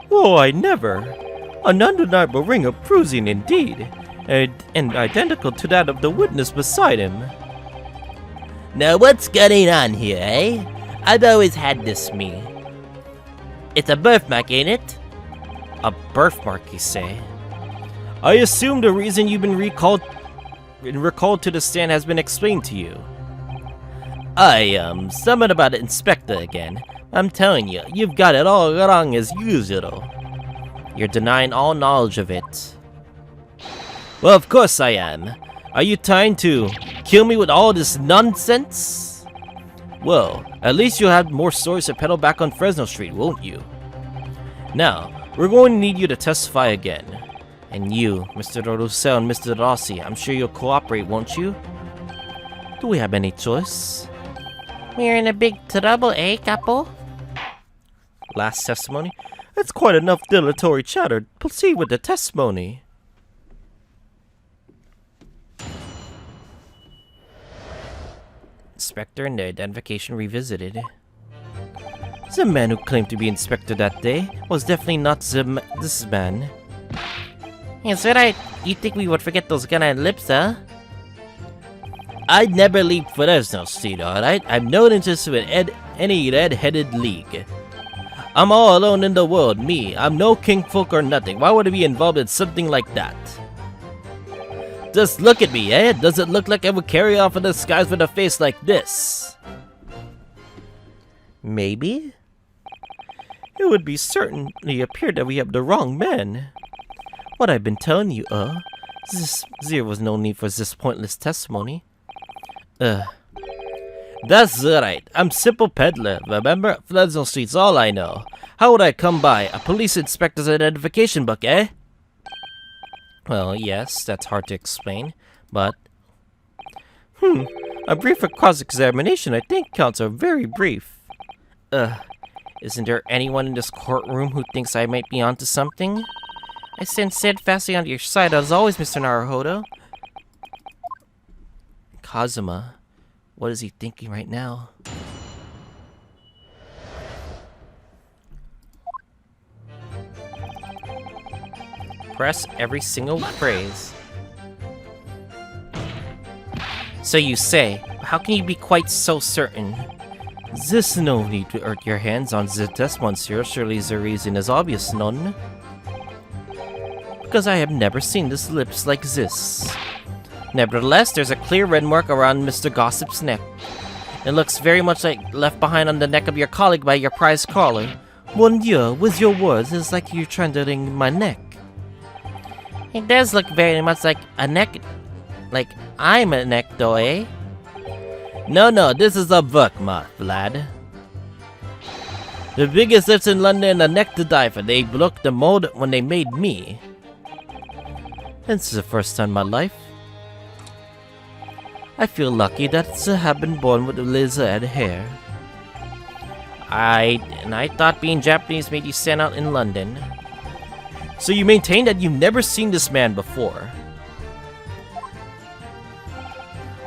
Oh, I never. An undeniable ring of bruising indeed, and identical to that of the witness beside him. Now what's going on here, eh? I've always had this me. It's a birthmark, ain't it? A birthmark, you say? I assume the reason you've been recalled to the stand has been explained to you. Something about the inspector again. I'm telling you, you've got it all wrong as usual. You're denying all knowledge of it. Well, of course I am. Are you trying to kill me with all this nonsense? Well, at least you'll have more stories to peddle back on Fresno Street, won't you? Now, we're going to need you to testify again. And you, Mr. Roussel and Mr. Rossi, I'm sure you'll cooperate, won't you? Do we have any choice? We're in a big trouble, eh, Capo? Last testimony? That's quite enough dilatory chatter. Proceed with the testimony. Inspector and the identification revisited. The man who claimed to be Inspector that day was definitely not this man. Is that right? You think we would forget those gun and lips, huh? I'd never leave Fresno Street, alright? I'm not interested in any red-headed league. I'm all alone in the world, me. I'm no kingfolk or nothing. Why would I be involved in something like that? Just look at me, eh? Does it look like I would carry off in the skies with a face like this? Maybe? It would be certainly appear that we have the wrong man. What I've been telling you, there was no need for this pointless testimony. That's right. I'm simple peddler. Remember? Fresno Street's all I know. How would I come by a police inspector's identification book, eh? Well, yes, that's hard to explain, but... A brief cross-examination, I think, counts are very brief. Isn't there anyone in this courtroom who thinks I might be onto something? I stand steadfastly on your side as always, Mr. Naruhodo. Kazuma, what is he thinking right now? Press every single phrase. So you say, how can you be quite so certain? There's no need to hurt your hands on the test, monsieur. Surely the reason is obvious, none? Because I have never seen this lips like this. Nevertheless, there's a clear red mark around Mr. Gossip's neck. It looks very much like left behind on the neck of your colleague by your prize caller. Mon Dieu, with your words, it's like you're trying to wring my neck. It does look very much like a neck. Like I'm a neck though, eh? No, this is a birthmark, lad. The biggest lips in London, a neck to die for. They broke the mold when they made me. This is the first time in my life. I feel lucky that I have been born with lizard hair. I thought being Japanese made you stand out in London. So you maintain that you've never seen this man before?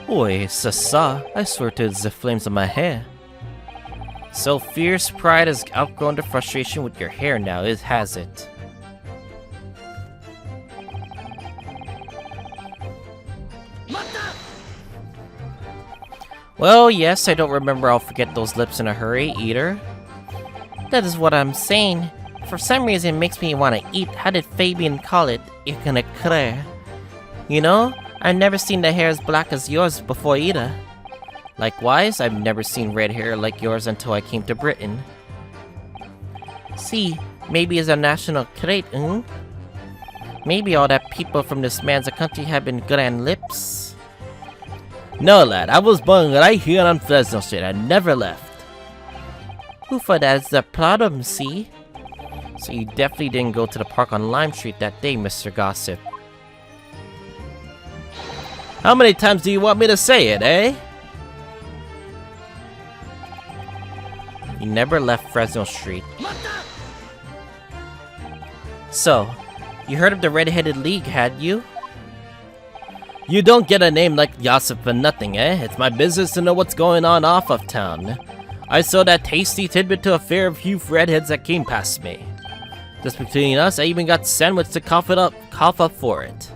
Oi, Sasa, I swear to the flames of my hair. So fierce pride has outgrown the frustration with your hair now, has it? Well, yes, I don't remember I'll forget those lips in a hurry, either. That is what I'm saying. For some reason, it makes me want to eat. How did Fabian call it? Iconoclare. You know, I've never seen the hair as black as yours before either. Likewise, I've never seen red hair like yours until I came to Britain. See, maybe it's a national trait, Maybe all that people from this man's country have been grand lips. No, lad, I was born right here on Fresno Street. I never left. Who for that is the problem, see? So you definitely didn't go to the park on Lime Street that day, Mr. Gossip. How many times do you want me to say it, eh? You never left Fresno Street. So, you heard of the Red-Headed League, had you? You don't get a name like Gossip for nothing, eh? It's my business to know what's going on off of town. I sold that tasty tidbit to a fair few redheads that came past me. Just between us, I even got Sandwich to cough up for it.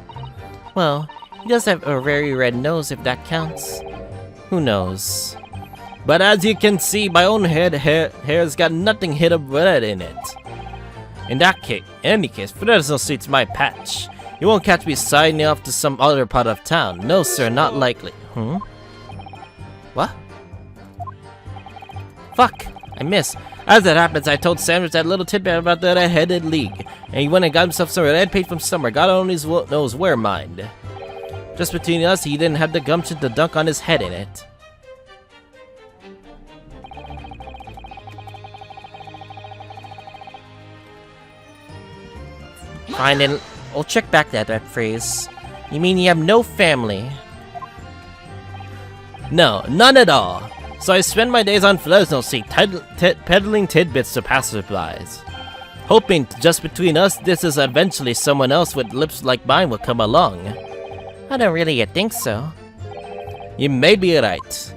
Well, he does have a very red nose if that counts. Who knows? But as you can see, my own hair's got nothing hit of red in it. In any case, Fresno Street's my patch. You won't catch me siding off to some other part of town. No, sir, not likely. What? Fuck, I missed. As it happens, I told Sandwich that little tidbit about the red-headed league, and he went and got himself some red paint from somewhere. God only knows where, mind. Just between us, he didn't have the gumption to dunk on his head in it. Fine, then I'll check back that phrase. You mean you have no family? No, none at all. So I spend my days on Fresno Street peddling tidbits to passersby, hoping just between us this is eventually someone else with lips like mine will come along. I don't really think so. You may be right.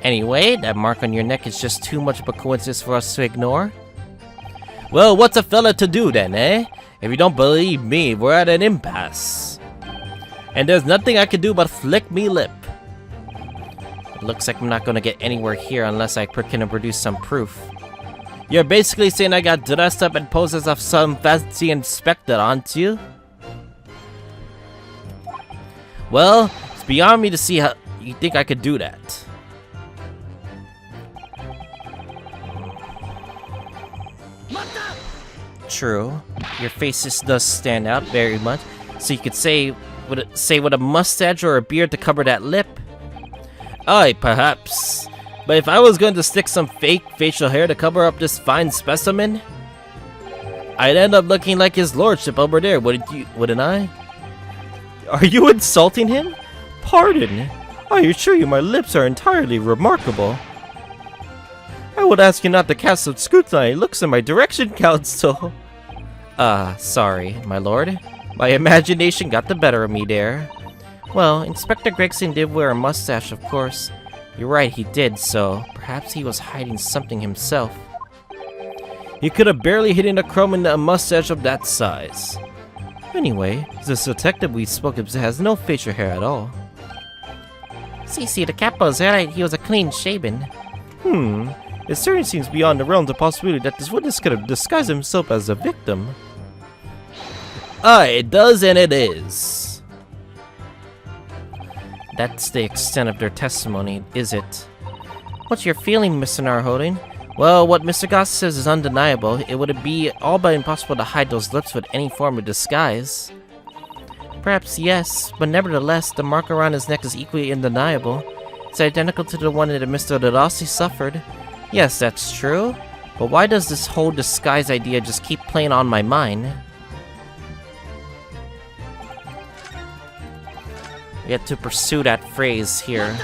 Anyway, that mark on your neck is just too much of a coincidence for us to ignore. Well, what's a fella to do then, eh? If you don't believe me, we're at an impasse. And there's nothing I can do but flick me lip. It looks like I'm not gonna get anywhere here unless I can produce some proof. You're basically saying I got dressed up and posed as some fancy inspector, aren't you? Well, it's beyond me to see how you think I could do that. True. Your face just does stand out very much. So you could say with a mustache or a beard to cover that lip. Aye, perhaps. But if I was going to stick some fake facial hair to cover up this fine specimen, I'd end up looking like his lordship over there, wouldn't I? Are you insulting him? Pardon. I assure you my lips are entirely remarkable. I would ask you not to cast such scrutiny looks in my direction, Counsel. Sorry, my lord. My imagination got the better of me there. Well, Inspector Gregson did wear a mustache, of course. You're right, he did, so perhaps he was hiding something himself. He could have barely hidden a crumb in a mustache of that size. Anyway, this detective we spoke of has no facial hair at all. See, the capo is right, he was a clean shaven. It certainly seems beyond the realms of possibility that this witness could have disguised himself as a victim. Aye, it does and it is. That's the extent of their testimony, is it? What's your feeling, Mr. Narhodin? Well, what Mr. Goss says is undeniable. It would be all but impossible to hide those lips with any form of disguise. Perhaps yes, but nevertheless, the mark around his neck is equally undeniable. It's identical to the one that Mr. Rossi suffered. Yes, that's true. But why does this whole disguise idea just keep playing on my mind? We have to pursue that phrase here.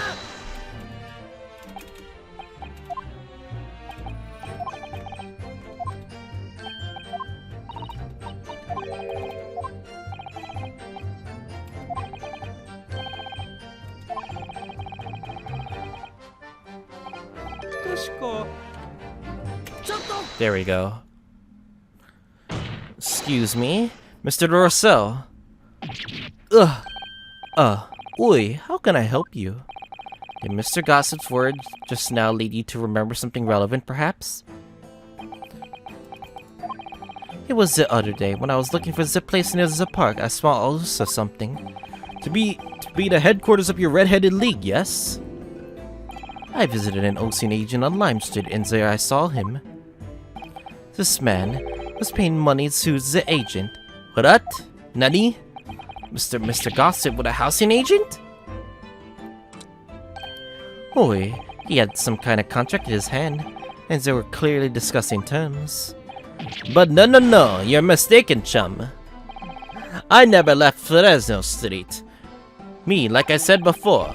There we go. Excuse me, Mr. Rossell. Oi, how can I help you? Did Mr. Gossip's words just now lead you to remember something relevant, perhaps? It was the other day when I was looking for the place near the park. I saw also something. To be the headquarters of your red-headed league, yes? I visited an Ocean agent on Lime Street, and there I saw him. This man was paying money to the agent. What? Nani? Mr. Gossip with a housing agent? Oi, he had some kind of contract in his hand, and they were clearly discussing terms. But no, you're mistaken, chum. I never left Fresno Street. Me, like I said before.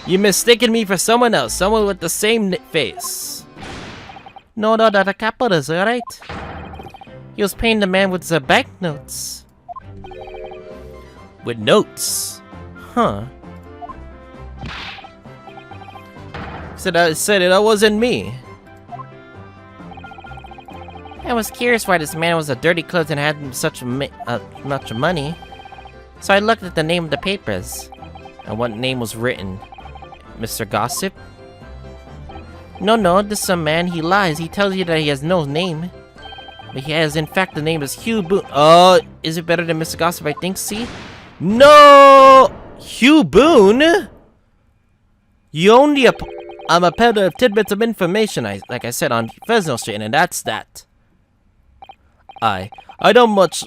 You mistaken me for someone else, someone with the same face. No, the capo is alright. He was paying the man with the banknotes. With notes? Huh. Said it wasn't me. I was curious why this man was a dirty clothes and had such much money. So I looked at the name of the papers. And what name was written? Mr. Gossip? No, this is a man, he lies. He tells you that he has no name. But he has, in fact, the name is Hugh Boone. Oh, is it better than Mr. Gossip, I think, see? No! Hugh Boone? You only I'm a peddler of tidbits of information, like I said, on Fresno Street, and that's that. I don't much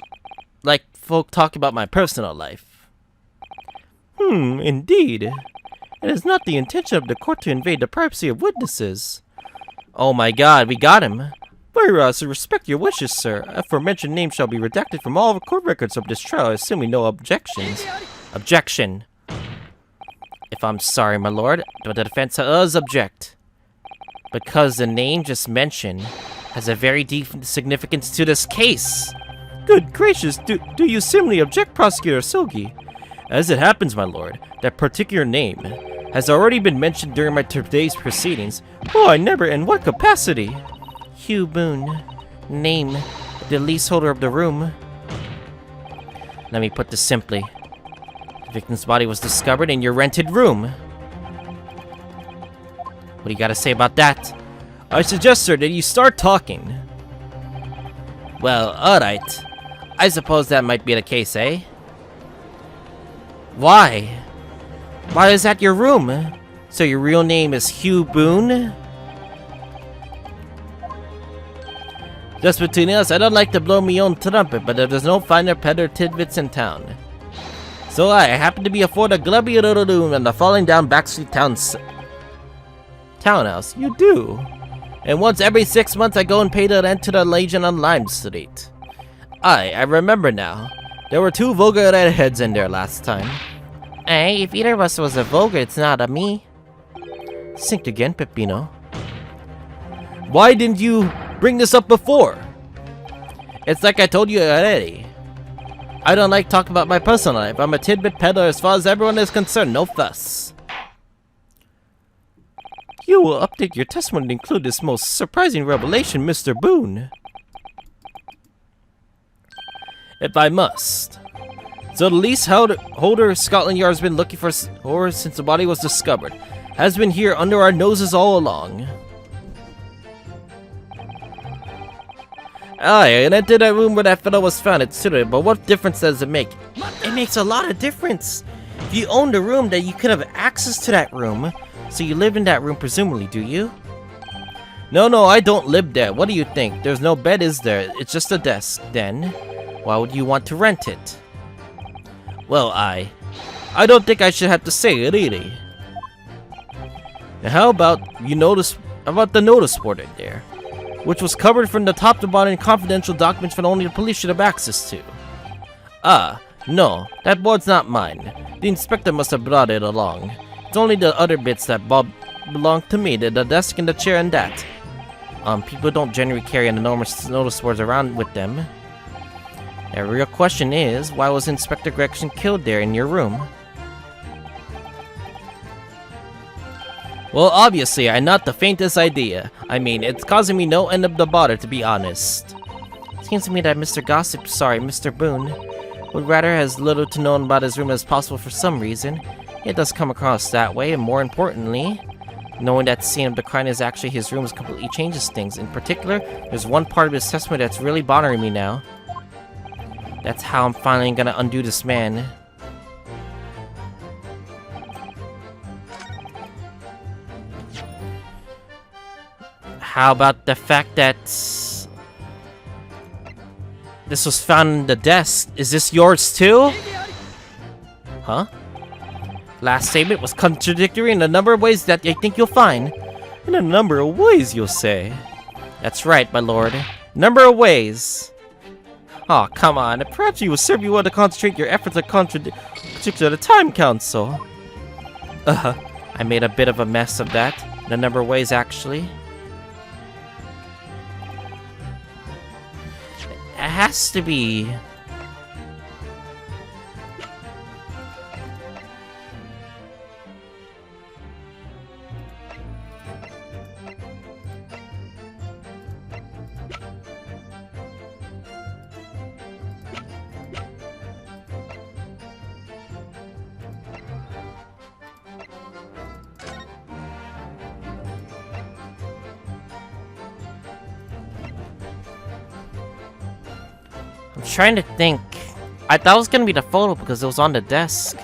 like folk talk about my personal life. Indeed. It is not the intention of the court to invade the privacy of witnesses. Oh my god, we got him. Very well, so respect your wishes, sir. Aforementioned name shall be redacted from all court records of this trial, assuming no objections. Objection. If I'm sorry, my lord, but the defense does object. Because the name just mentioned has a very deep significance to this case. Good gracious, do you simply object, Prosecutor Sogi? As it happens, my lord, that particular name has already been mentioned during my today's proceedings. Oh, I never, in what capacity? Hugh Boone. Name, the leaseholder of the room. Let me put this simply. The victim's body was discovered in your rented room. What do you gotta say about that? I suggest, sir, that you start talking. Well, alright. I suppose that might be the case, eh? Why? Why is that your room? So your real name is Hugh Boone? Just between us, I don't like to blow my own trumpet, but there's no finer peddler tidbits in town. So I happen to be afford a glubby room in the falling down backstreet townhouse. You do? And once every 6 months I go and pay the rent to the Legion on Lime Street. I remember now. There were 2 vulgar redheads in there last time. Hey, if either of us was a vulgar, it's not a me. Think again, Peppino. Why didn't you bring this up before? It's like I told you already. I don't like talking about my personal life. I'm a tidbit peddler as far as everyone is concerned. No fuss. You will update your testimony to include this most surprising revelation, Mr. Boone. If I must. So the leaseholder Scotland Yard has been looking for horror since the body was discovered. Has been here under our noses all along. Aye, and I entered that room where that fellow was found. It's suited, but what difference does it make? It makes a lot of difference. If you owned a room, that you could have access to that room. So you live in that room, presumably, do you? No, I don't live there. What do you think? There's no bed, is there? It's just a desk. Then, why would you want to rent it? Well, I don't think I should have to say it, really. Now, how about the notice board in there, which was covered from the top to bottom in confidential documents that only the police should have access to? No, that board's not mine. The inspector must have brought it along. It's only the other bits that belong to me, the desk and the chair and that. People don't generally carry an enormous notice boards around with them. The real question is, why was Inspector Gregson killed there in your room? Well, obviously, I not the faintest idea. I mean, it's causing me no end of the bother, to be honest. Seems to me that Mr. Mr. Boone, would rather have as little to know about his room as possible for some reason. It does come across that way, and more importantly, knowing that the scene of the crime is actually his room completely changes things. In particular, there's one part of his testimony that's really bothering me now. That's how I'm finally gonna undo this man. How about the fact that this was found in the desk? Is this yours too? Huh? Last statement was contradictory in a number of ways that I think you'll find. In a number of ways, you'll say. That's right, my lord. Number of ways. Oh, come on. Perhaps you will serve you well to concentrate your efforts on contradiction the time council. I made a bit of a mess of that. In a number of ways, actually. It has to be... I'm trying to think. I thought it was gonna be the photo because it was on the desk.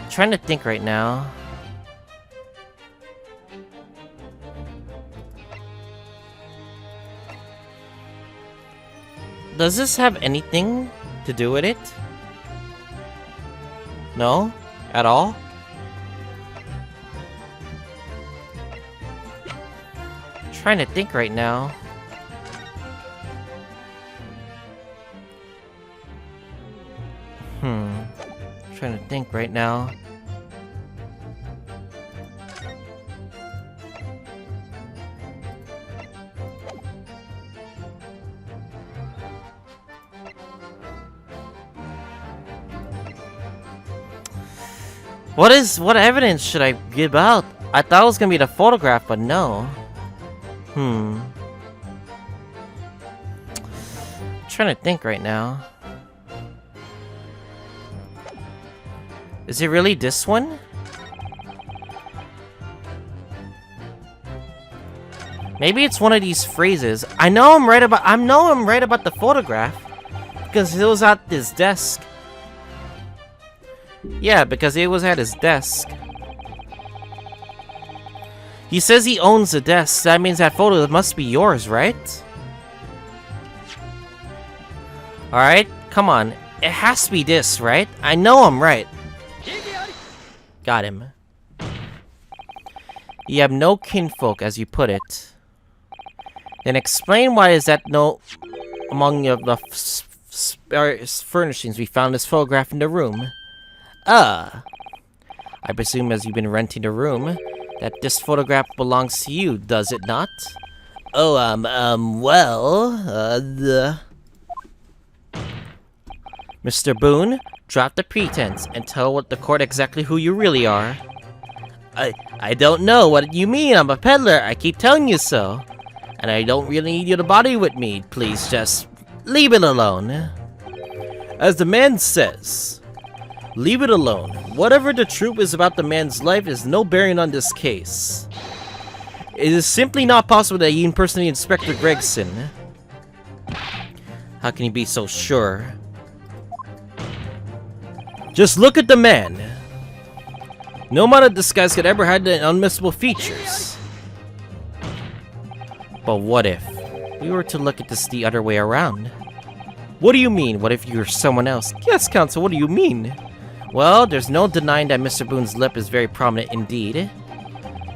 Trying to think right now. Does this have anything to do with it? No? At all? Trying to think right now. Trying to think right now. What evidence should I give out? I thought it was gonna be the photograph, but no. Trying to think right now. Is it really this one? Maybe it's one of these phrases. I know I'm right about the photograph because it was at his desk. Yeah, because it was at his desk. He says he owns the desk. That means that photo must be yours, right? Alright, come on. It has to be this, right? I know I'm right. Got him. You have no kinfolk, as you put it. Then explain why is that no among the furnishings we found this photograph in the room. I presume as you've been renting the room, that this photograph belongs to you, does it not? Oh, Mr. Boone, drop the pretense and tell the court exactly who you really are. I don't know what you mean. I'm a peddler. I keep telling you so. And I don't really need you to bother with me. Please just leave it alone. As the man says, leave it alone. Whatever the truth is about the man's life is no bearing on this case. It is simply not possible that you impersonate Inspector Gregson. How can you be so sure? Just look at the man. No amount of disguise could ever hide the unmissable features. But what if we were to look at this the other way around? What do you mean? What if you're someone else? Yes, Counsel, what do you mean? Well, there's no denying that Mr. Boone's lip is very prominent indeed.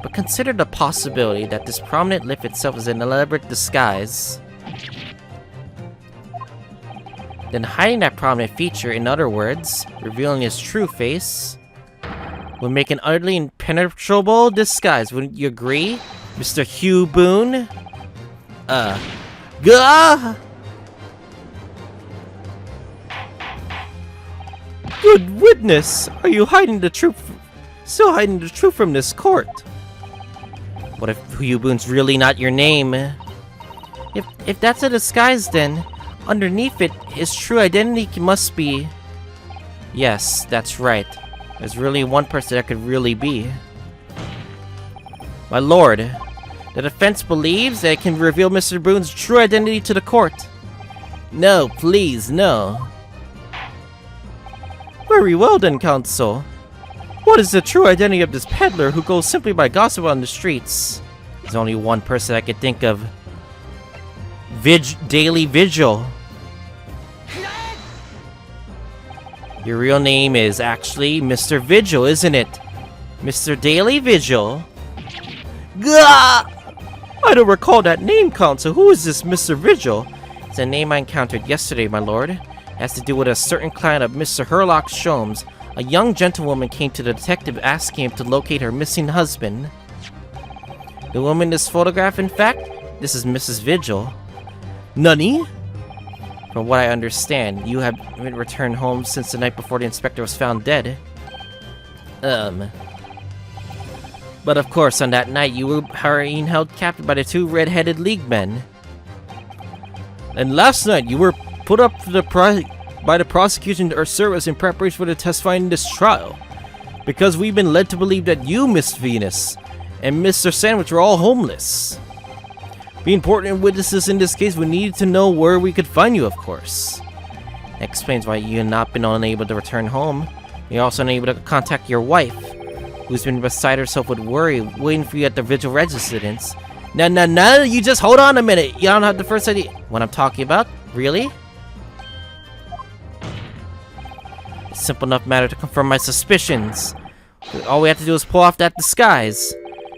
But consider the possibility that this prominent lip itself is an elaborate disguise. Then hiding that prominent feature, in other words, revealing his true face, would make an utterly impenetrable disguise. Wouldn't you agree, Mr. Hugh Boone? Gah! Good witness! Are you hiding the truth? Still hiding the truth from this court? What if Hugh Boone's really not your name? If that's a disguise, then underneath it, his true identity must be... Yes, that's right. There's really one person that could really be. My lord, the defense believes that it can reveal Mr. Boone's true identity to the court. No, please, no. Very well then, Counsel. What is the true identity of this peddler who goes simply by gossip on the streets? There's only one person I could think of. Daily Vigil. Your real name is actually Mr. Vigil, isn't it? Mr. Daily Vigil? Gah! I don't recall that name, Counsel. Who is this Mr. Vigil? It's a name I encountered yesterday, my lord. It has to do with a certain client of Mr. Herlock Sholmes. A young gentlewoman came to the detective asking him to locate her missing husband. The woman in this photograph, in fact, this is Mrs. Vigil. Nani? From what I understand, you have been returned home since the night before the inspector was found dead. But of course, on that night, you were being held captive by the two red-headed league men. And last night, you were put up to the by the prosecution or service in preparation for the testifying in this trial. Because we've been led to believe that you, Miss Venus, and Mr. Sandwich were all homeless. Being important witnesses in this case, we needed to know where we could find you, of course. That explains why you have not been unable to return home. You're also unable to contact your wife, who's been beside herself with worry, waiting for you at the vigil residence. No, you just hold on a minute. You don't have the first idea what I'm talking about? Really? It's a simple enough matter to confirm my suspicions. All we have to do is pull off that disguise.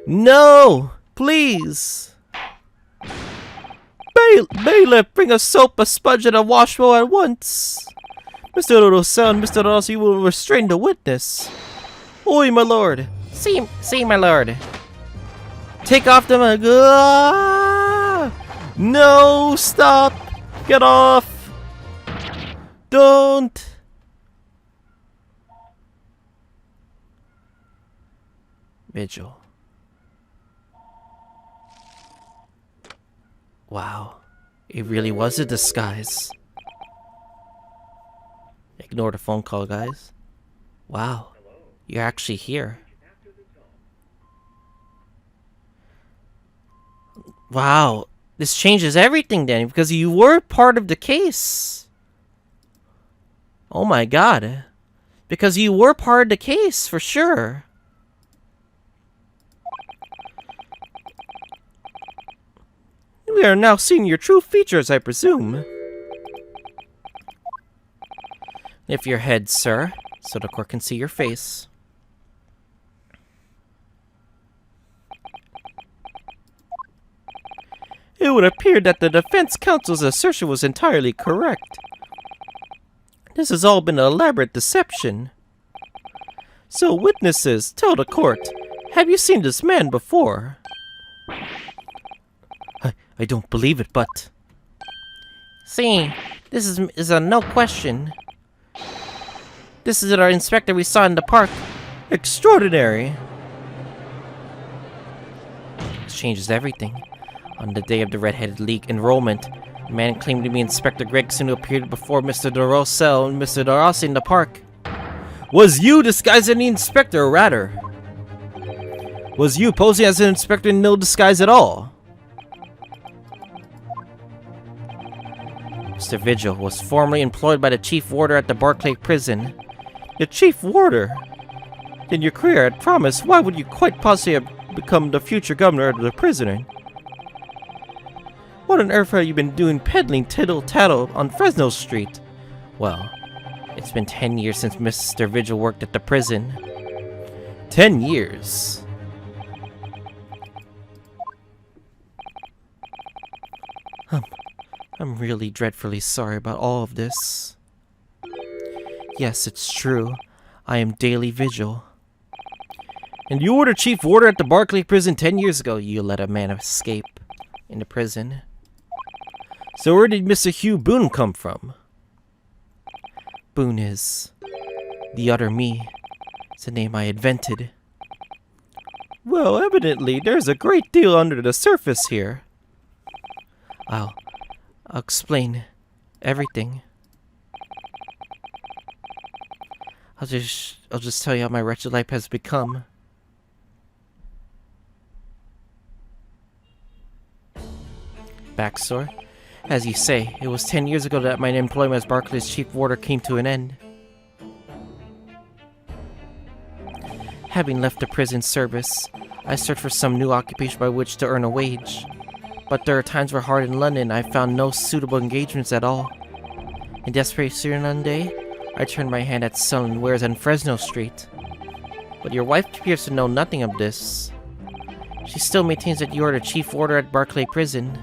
No! Please! Bailiff, bring a soap, a sponge, and a washbowl at once. Mr. Rosell and Mr. Rossi will restrain the witness. Oi, my lord. See, my lord. Take off the mug. Ah! No, stop. Get off. Don't. Vigil. Wow. It really was a disguise. Ignore the phone call, guys. Wow. You're actually here. Wow. This changes everything then, because you were part of the case. Oh my god. Because you were part of the case, for sure. We are now seeing your true features, I presume. Lift your head, sir, so the court can see your face. It would appear that the defense counsel's assertion was entirely correct. This has all been an elaborate deception. So, witnesses, tell the court, have you seen this man before? I don't believe it, but... See, this is a no question. This is our inspector we saw in the park. Extraordinary. This changes everything. On the day of the Red-Headed League enrollment, a man claimed to be Inspector Gregson who appeared before Mr. DeRosell and Mr. DeRossi in the park. Was you disguised as the inspector, or rather? Was you posing as an inspector in no disguise at all? Mr. Vigil was formerly employed by the Chief Warder at the Barclay Prison. The Chief Warder? In your career at Promise, why would you quite possibly have become the future governor of the prison? What on earth have you been doing peddling tittle-tattle on Fresno Street? Well, it's been 10 years since Mr. Vigil worked at the prison. 10 years? I'm really dreadfully sorry about all of this. Yes, it's true. I am Daily Vigil. And you were the Chief Warder at the Barclay Prison 10 years ago. You let a man escape in the prison. So where did Mr. Hugh Boone come from? Boone is the other me. It's a name I invented. Well, evidently, there's a great deal under the surface here. I'll explain everything. I'll just tell you how my wretched life has become. Backstory. As you say, it was 10 years ago that my employment as Barclay's Chief Warder came to an end. Having left the prison service, I searched for some new occupation by which to earn a wage. But there are times where hard in London I found no suitable engagements at all. In desperation one day, I turned my hand at selling wares on Fresno Street. But your wife appears to know nothing of this. She still maintains that you are the Chief Warder at Barclay Prison.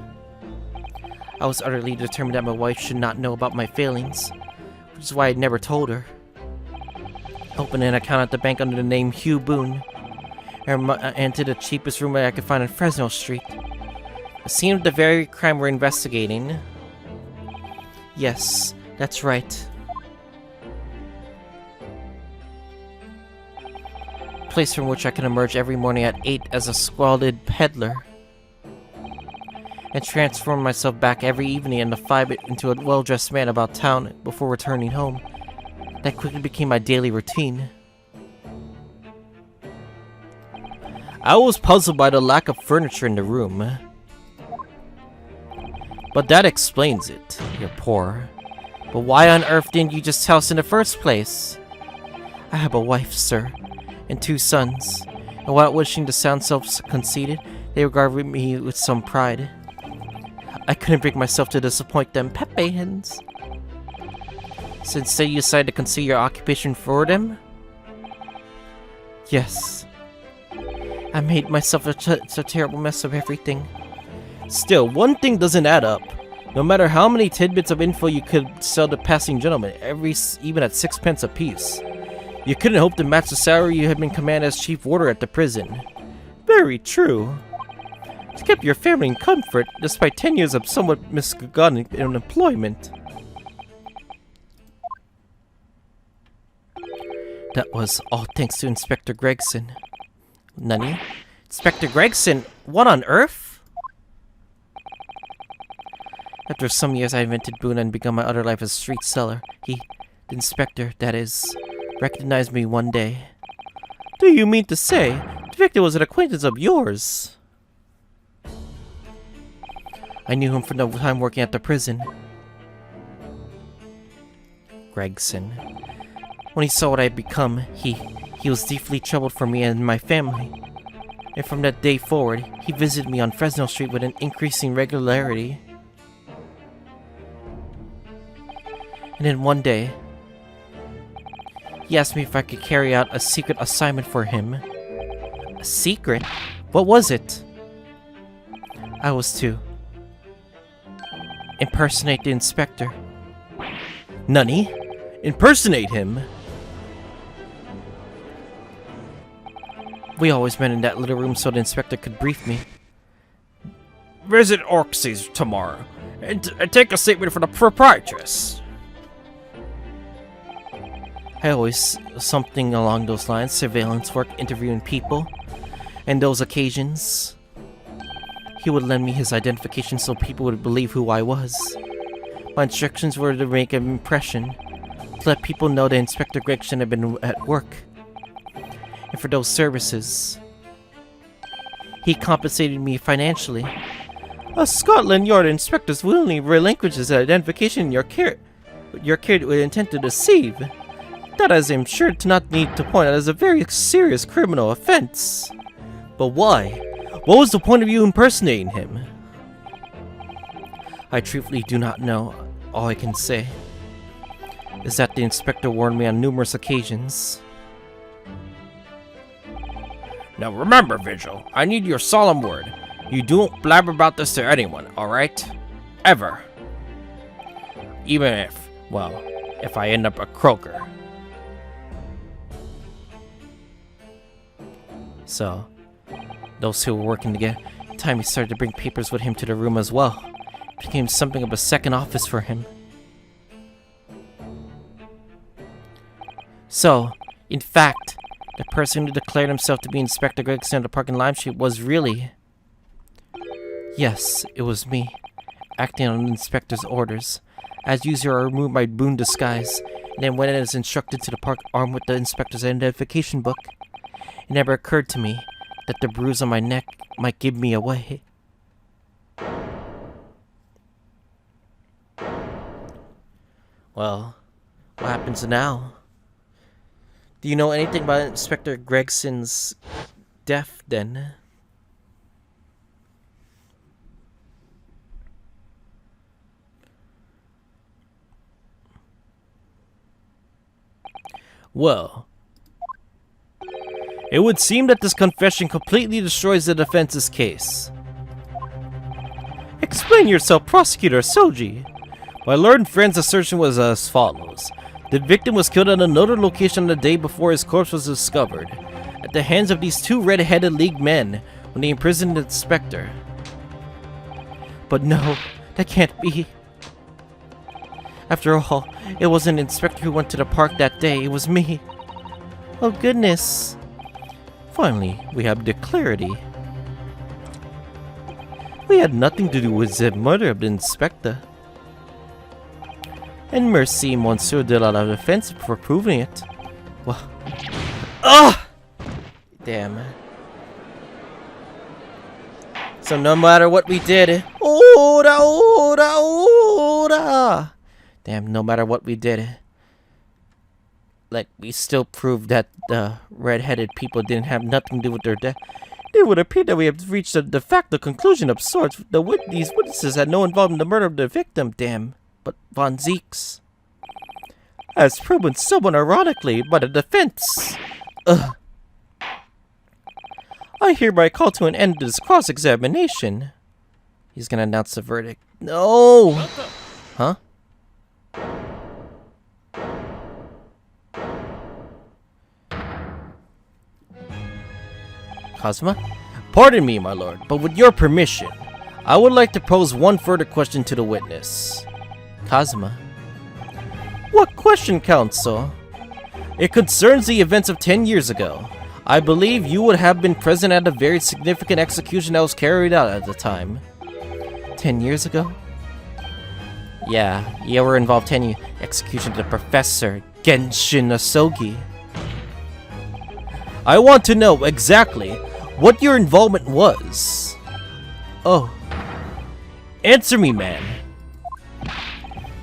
I was utterly determined that my wife should not know about my failings, which is why I never told her. I opened an account at the bank under the name Hugh Boone, and entered the cheapest room I could find on Fresno Street. The scene of the very crime we're investigating. Yes, that's right. Place from which I can emerge every morning at 8 as a squalid peddler. and transform myself back every evening and defy it into a well-dressed man about town before returning home. That quickly became my daily routine. I was puzzled by the lack of furniture in the room. But that explains it. You're poor. But why on earth didn't you just tell us in the first place? I have a wife, sir, and 2 sons. And without wishing to sound self-conceited, they regarded me with some pride. I couldn't bring myself to disappoint them, Pepe hens. So instead you decided to conceal your occupation for them? Yes. I made myself a terrible mess of everything. Still, one thing doesn't add up. No matter how many tidbits of info you could sell to passing gentlemen, even at 6 pence apiece, you couldn't hope to match the salary you had been commanded as chief warder at the prison. Very true. You kept your family in comfort, despite 10 years of somewhat misguided employment. That was all thanks to Inspector Gregson. Nani? Inspector Gregson? What on earth? After some years, I invented Boone and begun my other life as a street seller. He, the inspector, that is, recognized me one day. Do you mean to say the victim was an acquaintance of yours? I knew him from the time working at the prison. Gregson. When he saw what I had become, he was deeply troubled for me and my family. And from that day forward, he visited me on Fresno Street with an increasing regularity. And then one day, he asked me if I could carry out a secret assignment for him. A secret? What was it? I was to impersonate the inspector. Nani? Impersonate him? We always met in that little room so the inspector could brief me. Visit Orxie's tomorrow and take a statement from the proprietress. I always something along those lines, surveillance work, interviewing people, and those occasions. He would lend me his identification so people would believe who I was. My instructions were to make an impression, to let people know that Inspector Gregson had been at work. And for those services, he compensated me financially. A Scotland Yard inspector willingly relinquishes identification your care with intent to deceive. That I am sure to not need to point out as a very serious criminal offense. But why? What was the point of you impersonating him? I truthfully do not know. All I can say is that the inspector warned me on numerous occasions. Now remember, Vigil, I need your solemn word. You don't blabber about this to anyone, alright? Ever. Even if I end up a croaker. So, those who were working together, time he started to bring papers with him to the room as well. It became something of a second office for him. So, in fact, the person who declared himself to be Inspector Gregson at the park in Lime Street was really... Yes, it was me, acting on the inspector's orders. As usual, I removed my Boone disguise, and then went as instructed to the park armed with the inspector's identification book. It never occurred to me that the bruise on my neck might give me away. Well, what happens now? Do you know anything about Inspector Gregson's death, then? Well, it would seem that this confession completely destroys the defense's case. Explain yourself, Prosecutor Soji. My learned friend's assertion was as follows. The victim was killed at another location the day before his corpse was discovered, at the hands of these 2 red-headed League men when they imprisoned the inspector. But no, that can't be. After all, it wasn't the inspector who went to the park that day, it was me. Oh goodness. Finally, we have the clarity. We had nothing to do with the murder of the inspector. And merci, Monsieur de la Defense, for proving it. Well, damn. So no matter what we did, damn, no matter what we did, like, we still proved that the red-headed people didn't have nothing to do with their death. It would appear that we have reached a de facto conclusion of sorts. These witnesses had no involvement in the murder of the victim, damn. But Von Zeeks has proven somewhat ironically by the defense. I hereby call to an end to this cross-examination. He's gonna announce the verdict. No! Huh? Kazuma? Pardon me, my lord, but with your permission, I would like to pose one further question to the witness. Kazuma. What question, counsel? It concerns the events of 10 years ago. I believe you would have been present at a very significant execution that was carried out at the time. 10 years ago? Yeah, you were involved 10 years. Execution of the Professor Genshin Asogi. I want to know exactly what your involvement was. Oh. Answer me, man.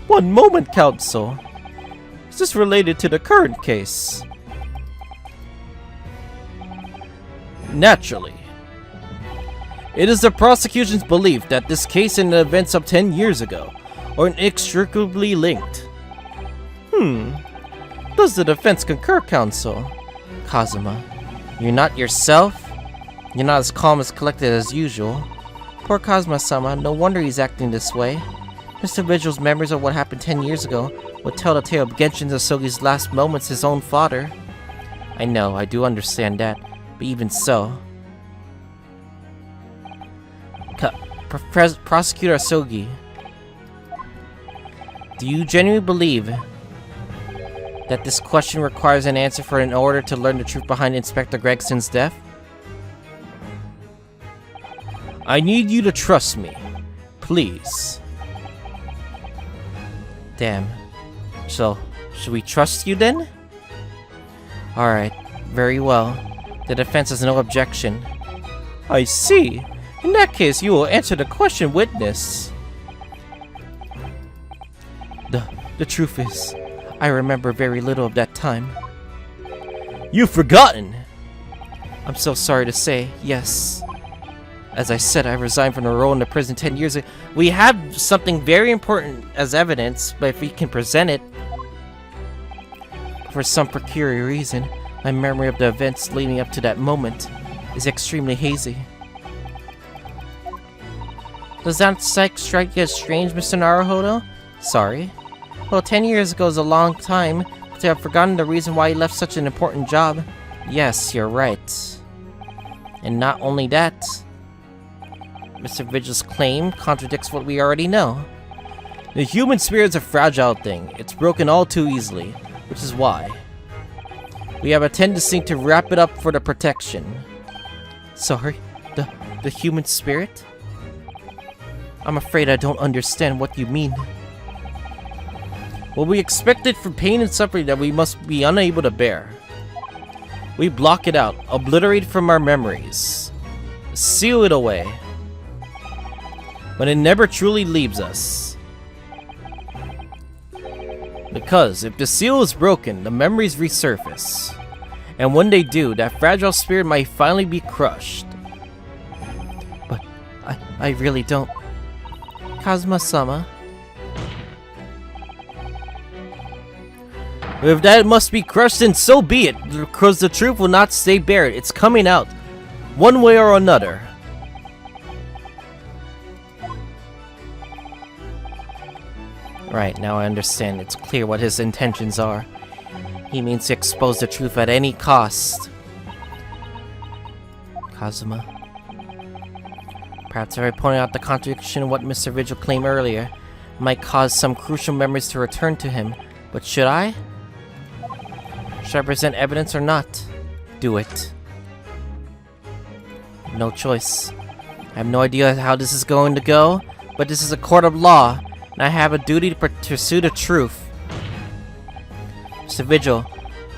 One moment, counsel. Is this related to the current case? Naturally. It is the prosecution's belief that this case and the events of 10 years ago are inextricably linked. Does the defense concur, counsel? Kazuma, you're not yourself? You're not as calm as collected as usual. Poor Kazuma-sama, no wonder he's acting this way. Mr. Vigil's memories of what happened 10 years ago would tell the tale of Genshin Asogi's last moments his own father. I know, I do understand that. But even so, Prosecutor Asogi, do you genuinely believe that this question requires an answer for in order to learn the truth behind Inspector Gregson's death? I need you to trust me, please. Damn. So, should we trust you then? Alright, very well. The defense has no objection. I see. In that case, you will answer the question, witness. The truth is, I remember very little of that time. You've forgotten! I'm so sorry to say, yes. As I said, I resigned from the role in the prison 10 years ago. We have something very important as evidence, but if we can present it, for some peculiar reason, my memory of the events leading up to that moment is extremely hazy. Does that strike you as strange, Mr. Naruhodo? Sorry. Well, 10 years ago is a long time, but to have forgotten the reason why he left such an important job. Yes, you're right. And not only that, Mr. Vigil's claim contradicts what we already know. The human spirit is a fragile thing. It's broken all too easily, which is why we have a tendency to wrap it up for the protection. Sorry? The human spirit? I'm afraid I don't understand what you mean. Well, we expect it for pain and suffering that we must be unable to bear. We block it out, obliterate it from our memories, seal it away, but it never truly leaves us. Because if the seal is broken, the memories resurface. And when they do, that fragile spirit might finally be crushed. But I really don't. Kazuma-sama. If that must be crushed, then so be it, because the truth will not stay buried. It's coming out, one way or another. Right, now I understand. It's clear what his intentions are. He means to expose the truth at any cost. Kazuma. Perhaps if I pointed out the contradiction in what Mr. Vigil claimed earlier, it might cause some crucial memories to return to him. But should I? Should I present evidence or not? Do it. No choice. I have no idea how this is going to go, but this is a court of law, and I have a duty to pursue the truth. Mr. Vigil,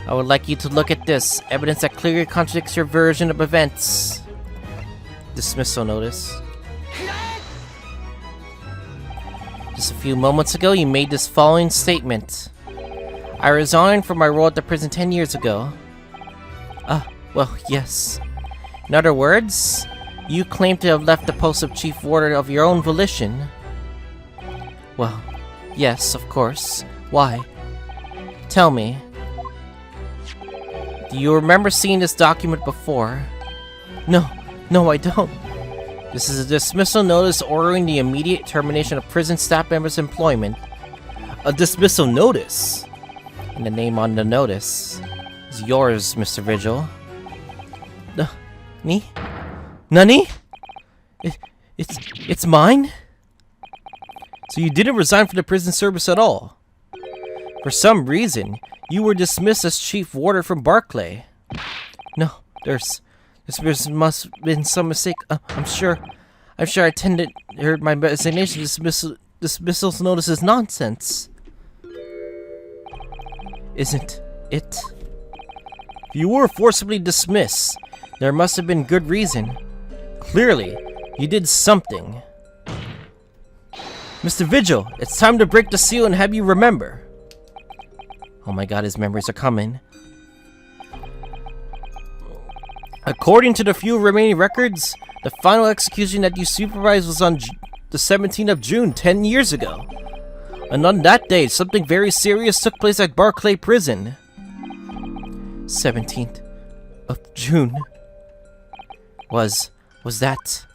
I would like you to look at this. Evidence that clearly contradicts your version of events. Dismissal notice. Just a few moments ago, you made this following statement. I resigned from my role at the prison 10 years ago. Well, yes. In other words, you claim to have left the post of Chief Warder of your own volition. Well, yes, of course. Why? Tell me. Do you remember seeing this document before? No, I don't. This is a dismissal notice ordering the immediate termination of prison staff members' employment. A dismissal notice? And the name on the notice is yours, Mr. Vigil. Me? Nani? It's mine? So you didn't resign from the prison service at all? For some reason, you were dismissed as Chief Warder from Barclay. No, there must have been some mistake. I'm sure I heard my resignation dismissal notice is nonsense. Isn't it? If you were forcibly dismissed, there must have been good reason. Clearly, you did something. Mr. Vigil, it's time to break the seal and have you remember. Oh my god, his memories are coming. According to the few remaining records, the final execution that you supervised was on the 17th of June, 10 years ago. And on that day, something very serious took place at Barclay Prison. 17th of June. Was that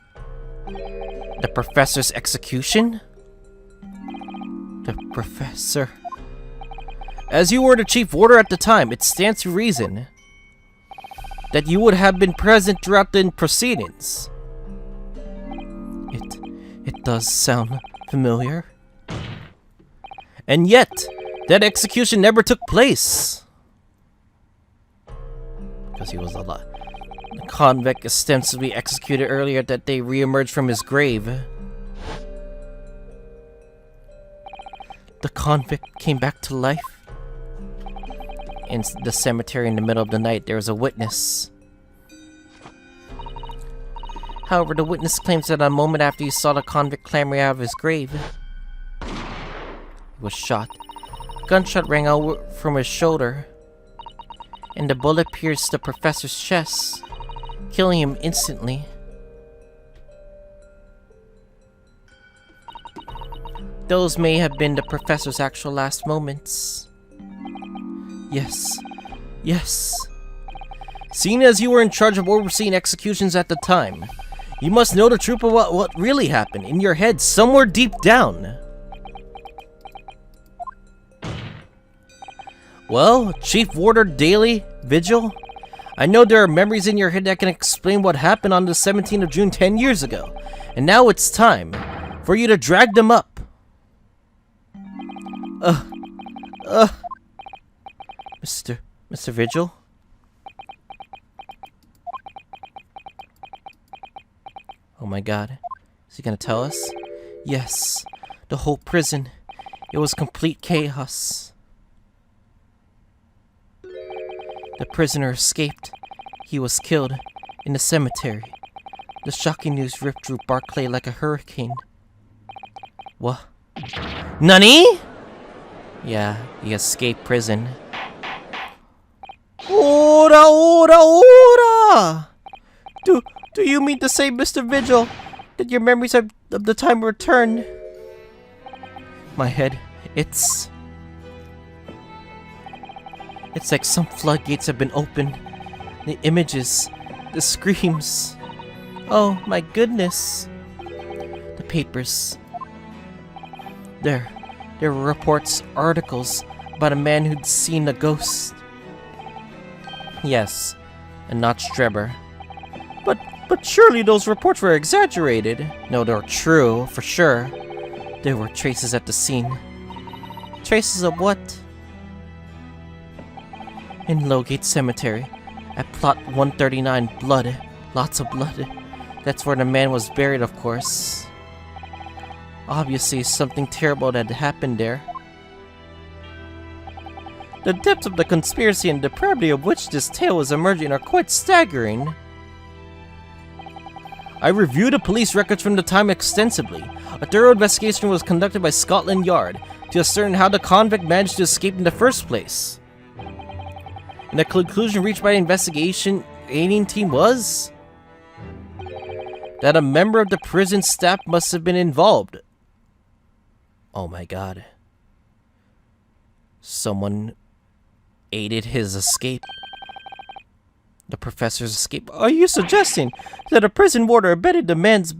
the professor's execution? The professor? As you were the Chief Warder at the time, it stands to reason that you would have been present throughout the proceedings. It does sound familiar. And yet, that execution never took place. Because he was alive. The convict ostensibly executed earlier that day re-emerged from his grave. The convict came back to life. In the cemetery in the middle of the night, there was a witness. However, the witness claims that a moment after he saw the convict clambering out of his grave, he was shot. A gunshot rang out from his shoulder, and the bullet pierced the professor's chest, killing him instantly. Those may have been the professor's actual last moments. Yes. Seeing as you were in charge of overseeing executions at the time, you must know the truth of what really happened in your head somewhere deep down. Well, Chief Warder Daily Vigil, I know there are memories in your head that can explain what happened on the 17th of June 10 years ago, and now it's time for you to drag them up. Mr. Vigil? Oh my god. Is he gonna tell us? Yes. The whole prison. It was complete chaos. The prisoner escaped. He was killed in the cemetery. The shocking news ripped through Barclay like a hurricane. What? Nani? Yeah, he escaped prison. Ora! Do you mean to say, Mr. Vigil, that your memories of the time returned? My head, it's like some floodgates have been opened. The images, the screams. Oh my goodness. The papers. There were reports, articles about a man who'd seen a ghost. Yes, and not Streber. But surely those reports were exaggerated. No, they're true, for sure. There were traces at the scene. Traces of what? In Lowgate Cemetery, at plot 139, blood. Lots of blood. That's where the man was buried, of course. Obviously, something terrible had happened there. The depths of the conspiracy and depravity of which this tale is emerging are quite staggering. I reviewed the police records from the time extensively. A thorough investigation was conducted by Scotland Yard to ascertain how the convict managed to escape in the first place. And the conclusion reached by the investigation team was that a member of the prison staff must have been involved. Oh my god. Someone aided his escape. The professor's escape. Are you suggesting that a prison warder abetted the man's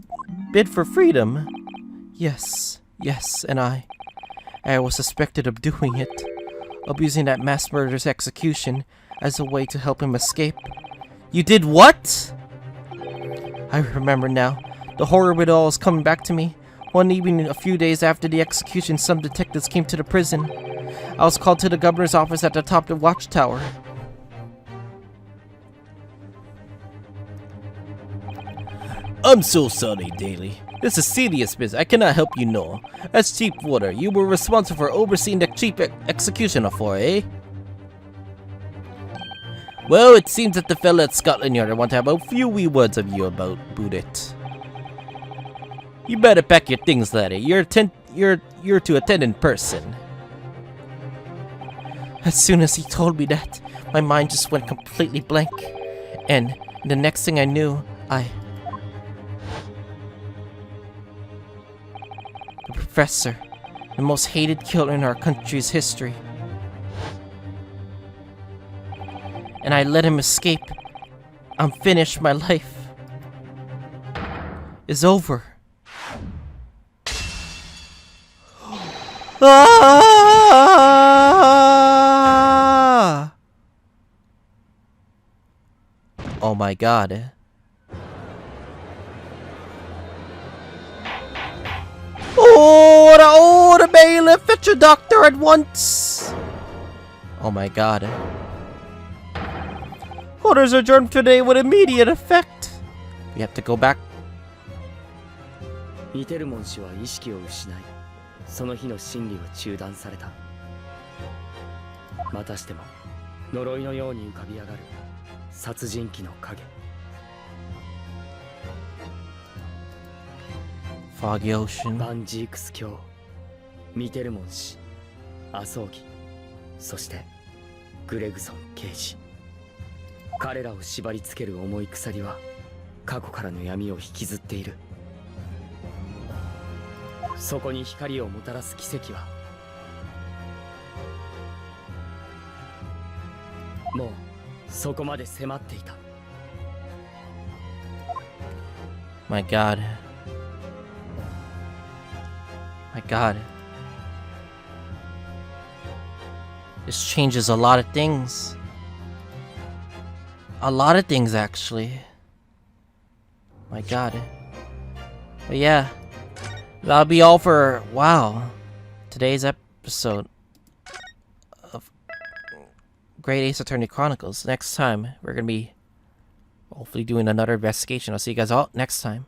bid for freedom? Yes, and I was suspected of doing it, of using that mass murderer's execution as a way to help him escape. You did what? I remember now. The horror of it all is coming back to me. One evening, a few days after the execution, some detectives came to the prison. I was called to the governor's office at the top of the watchtower. I'm so sorry, Daly. This is serious business. I cannot help you, no. As chief warder, you were responsible for overseeing the chief execution for, eh? Well, it seems that the fella at Scotland Yard want to have a few wee words of you about it. You better pack your things, laddie. You're to attend in person. As soon as he told me that, my mind just went completely blank. And the next thing I knew, the professor, the most hated killer in our country's history. And I let him escape. I'm finished. My life is over. Ah! Oh my god. Oh, the bailiff, fetch a doctor at once! Oh my god. Orders adjourned today with immediate effect. We have to go back. ミテルモン氏は意識を失い、その日の審理は中断された。またしても呪いのように浮かび上がる殺人鬼の影。Foggy Ocean. バンジークス卿、ミテルモン氏、アソーギ、そしてグレグソン刑事。彼らを縛りつける重い鎖は過去からの闇を引きずっている。そこに光をもたらす奇跡はもうそこまで迫っていた。 My god. My god. This changes a lot of things. A lot of things, actually. My god. But yeah. That'll be all for, wow, today's episode of Great Ace Attorney Chronicles. Next time, we're going to be hopefully doing another investigation. I'll see you guys all next time.